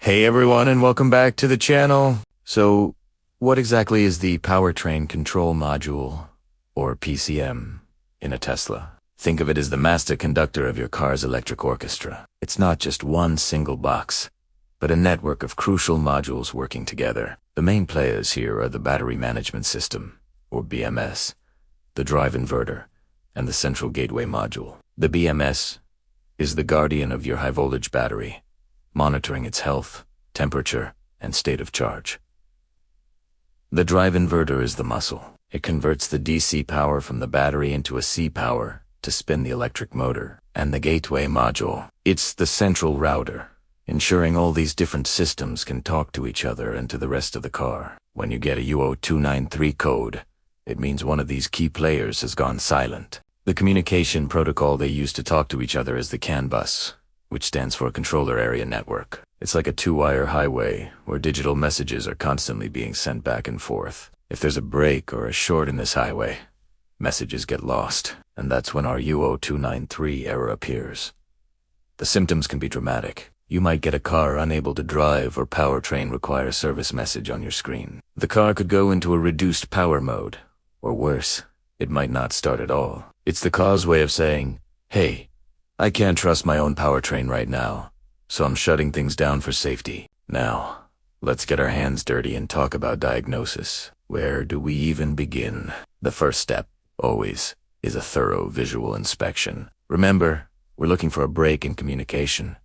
Hey everyone, and welcome back to the channel. So, what exactly is the Powertrain Control Module, or PCM, in a Tesla? Think of it as the master conductor of your car's electric orchestra. It's not just one single box, but a network of crucial modules working together. The main players here are the Battery Management System, or BMS, the drive inverter, and the central gateway module. The BMS is the guardian of your high-voltage battery, monitoring its health, temperature, and state of charge. The drive inverter is the muscle. It converts the DC power from the battery into a C power to spin the electric motor. And the gateway module, it's the central router, ensuring all these different systems can talk to each other and to the rest of the car. When you get a U0293 code, it means one of these key players has gone silent. The communication protocol they use to talk to each other is the CAN bus, which stands for Controller Area Network. It's like a two-wire highway where digital messages are constantly being sent back and forth. If there's a break or a short in this highway, messages get lost, and that's when our U0293 error appears. The symptoms can be dramatic. You might get a car unable to drive or powertrain require service message on your screen. The car could go into a reduced power mode, or worse, it might not start at all. It's the car's way of saying, hey, I can't trust my own powertrain right now, so I'm shutting things down for safety. Now, let's get our hands dirty and talk about diagnosis. Where do we even begin? The first step, always, is a thorough visual inspection. Remember, we're looking for a break in communication.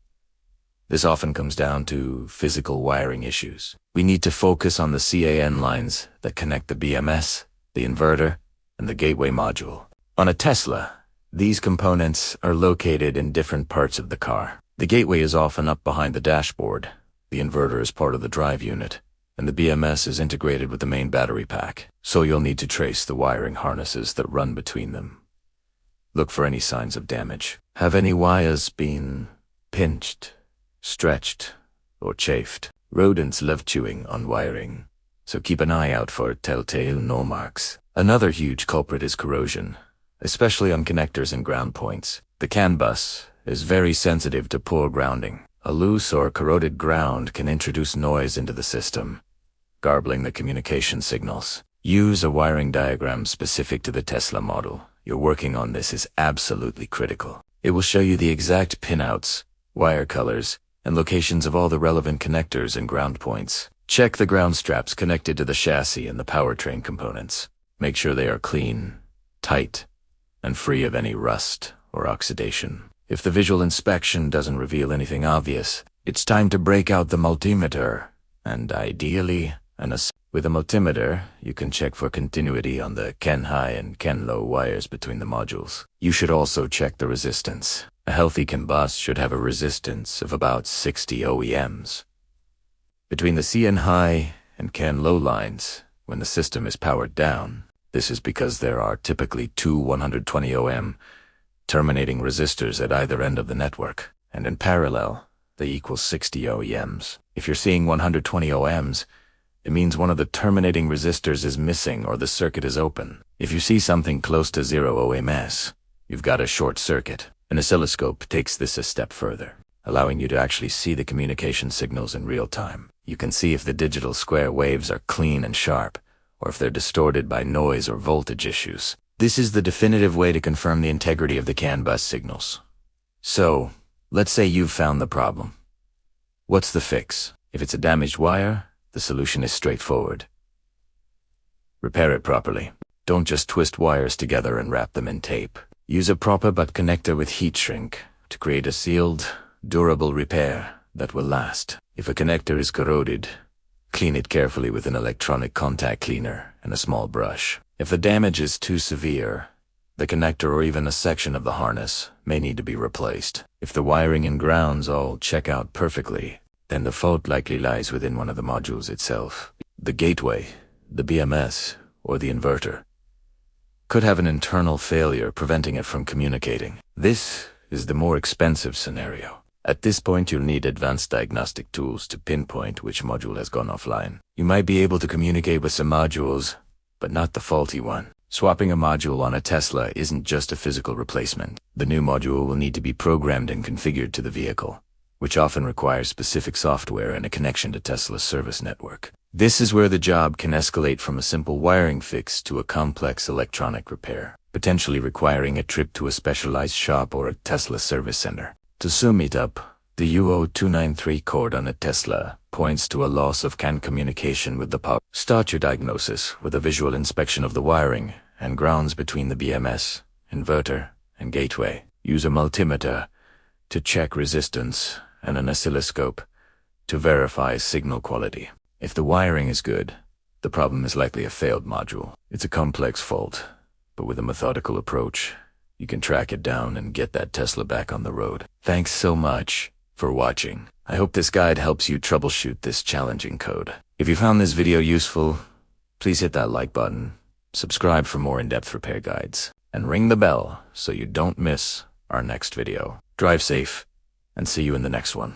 This often comes down to physical wiring issues. We need to focus on the CAN lines that connect the BMS, the inverter, and the gateway module. On a Tesla, these components are located in different parts of the car. The gateway is often up behind the dashboard, the inverter is part of the drive unit, and the BMS is integrated with the main battery pack, so you'll need to trace the wiring harnesses that run between them. Look for any signs of damage. Have any wires been pinched, stretched, or chafed? Rodents love chewing on wiring, so keep an eye out for telltale gnaw marks. Another huge culprit is corrosion, especially on connectors and ground points. The CAN bus is very sensitive to poor grounding. A loose or corroded ground can introduce noise into the system, garbling the communication signals. Use a wiring diagram specific to the Tesla model. You're working on this is absolutely critical. It will show you the exact pinouts, wire colors, and locations of all the relevant connectors and ground points. Check the ground straps connected to the chassis and the powertrain components. Make sure they are clean, tight, and free of any rust or oxidation. If the visual inspection doesn't reveal anything obvious, it's time to break out the multimeter, and ideally, with a multimeter, you can check for continuity on the CAN high and CAN low wires between the modules. You should also check the resistance. A healthy CAN bus should have a resistance of about 60 ohms. Between the CAN high and CAN low lines, when the system is powered down, this is because there are typically two 120 ohm terminating resistors at either end of the network, and in parallel, they equal 60 ohms. If you're seeing 120 ohms, it means one of the terminating resistors is missing or the circuit is open. If you see something close to 0 ohms, you've got a short circuit. An oscilloscope takes this a step further, allowing you to actually see the communication signals in real time. You can see if the digital square waves are clean and sharp, or if they're distorted by noise or voltage issues. This is the definitive way to confirm the integrity of the CAN bus signals. So, let's say you've found the problem. What's the fix? If it's a damaged wire, the solution is straightforward. Repair it properly. Don't just twist wires together and wrap them in tape. Use a proper butt connector with heat shrink to create a sealed, durable repair that will last. If a connector is corroded, clean it carefully with an electronic contact cleaner and a small brush. If the damage is too severe, the connector or even a section of the harness may need to be replaced. If the wiring and grounds all check out perfectly, then the fault likely lies within one of the modules itself. The gateway, the BMS, or the inverter could have an internal failure preventing it from communicating. This is the more expensive scenario. At this point, you'll need advanced diagnostic tools to pinpoint which module has gone offline. You might be able to communicate with some modules, but not the faulty one. Swapping a module on a Tesla isn't just a physical replacement. The new module will need to be programmed and configured to the vehicle. which often requires specific software and a connection to Tesla's service network. This is where the job can escalate from a simple wiring fix to a complex electronic repair, potentially requiring a trip to a specialized shop or a Tesla service center. To sum it up, the U0293 code on a Tesla points to a loss of CAN communication with the power. Start your diagnosis with a visual inspection of the wiring and grounds between the BMS, inverter, and gateway. Use a multimeter to check resistance and an oscilloscope to verify signal quality. If the wiring is good, the problem is likely a failed module. It's a complex fault, but with a methodical approach, you can track it down and get that Tesla back on the road. Thanks so much for watching. I hope this guide helps you troubleshoot this challenging code. If you found this video useful, please hit that like button, subscribe for more in-depth repair guides, and ring the bell so you don't miss our next video. Drive safe, and see you in the next one.